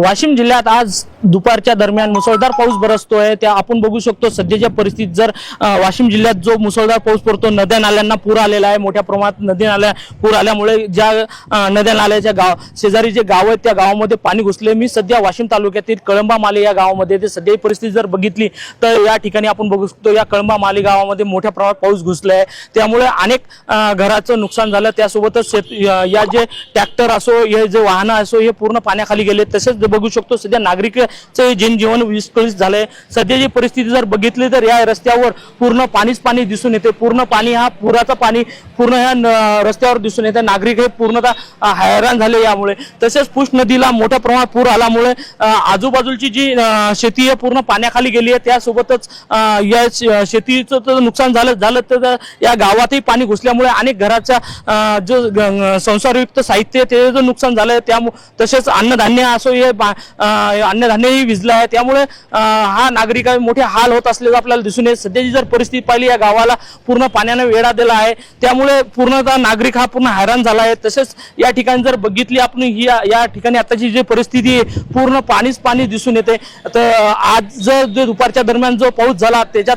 वाशिम जिल्ह्यात आज दुपारच्या दरम्यान मुसळधार पाऊस बरसतोय। त्या आपण बघू शकतो सध्याच्या परिस्थितीत जर वाशिम जिल्ह्यात जो मुसळधार पाऊस पडतो, नद्या नाल्यांना पूर आलेला आहे। मोठ्या प्रमाणात नदी नाल्या पूर आल्यामुळे ज्या नद्या नाल्याच्या गाव शेजारी जे गाव आहेत त्या गावामध्ये पाणी घुसले। मी सध्या वाशिम तालुक्यातील कळंबा माले या गावामध्ये ते सध्या परिस्थिती जर बघितली तर या ठिकाणी आपण बघू शकतो या कळंबा माले गावामध्ये मोठ्या प्रमाणात पाऊस घुसलाय। त्यामुळे अनेक घराचं नुकसान झालं। त्यासोबतच या जे ट्रॅक्टर असो, हे जे वाहनं असो, हे पूर्ण पाण्याखाली गेले। तसेच बघू शकतो सध्या नागरिकांचे जनजीवन विस्कळीत झालंय। सध्याची परिस्थिती जर बघितली तर या रस्त्यावर पूर्ण पाणीच पाणी दिसून येते। पूर्ण पाणी हा पुराचं पाणी पूर्ण या रस्त्यावर दिसून येते। नागरिक हे पूर्णतः हैराण झाले यामुळे। तसेच पुश नदीला मोठ्या प्रमाणात पूर आल्यामुळे आजूबाजूची जी शेती आहे पूर्ण पाण्याखाली गेली आहे। त्यासोबतच या शेतीचं नुकसान झालं तर या गावातही पाणी घुसल्यामुळे अनेक घराच्या जो संसारयुक्त साहित्य त्याचं नुकसान झालंय। तसेच अन्नधान्य असो, हे अन्नधान्यही विजलं आहे। त्यामुळे हा नागरिकांचे मोठे हाल होत असल्याचं आपल्याला दिसून येत। सध्याची जर परिस्थिती पाहिली या गावाला पूर्ण पाण्याने वेढा दिला आहे। त्यामुळे पूर्णतः नागरिक हा पूर्ण हैराण झाला आहे। तसेच या ठिकाणी जर बघितली आपण ही या ठिकाणी आताची जी परिस्थिती आहे पूर्ण पाणीच पाणी दिसून येते। तर आज जो दुपारच्या दरम्यान जो पाऊस झाला त्याच्यात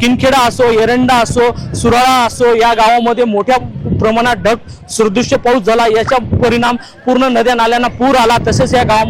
किनखेडा असो, एरंडा असो, सुराळा असो या गावामध्ये मोठ्या प्रमाणात ढग सदृश्य पाऊस झाला। याचा परिणाम पूर्ण नद्या नाल्यांना पूर आला। तसेच या गावामध्ये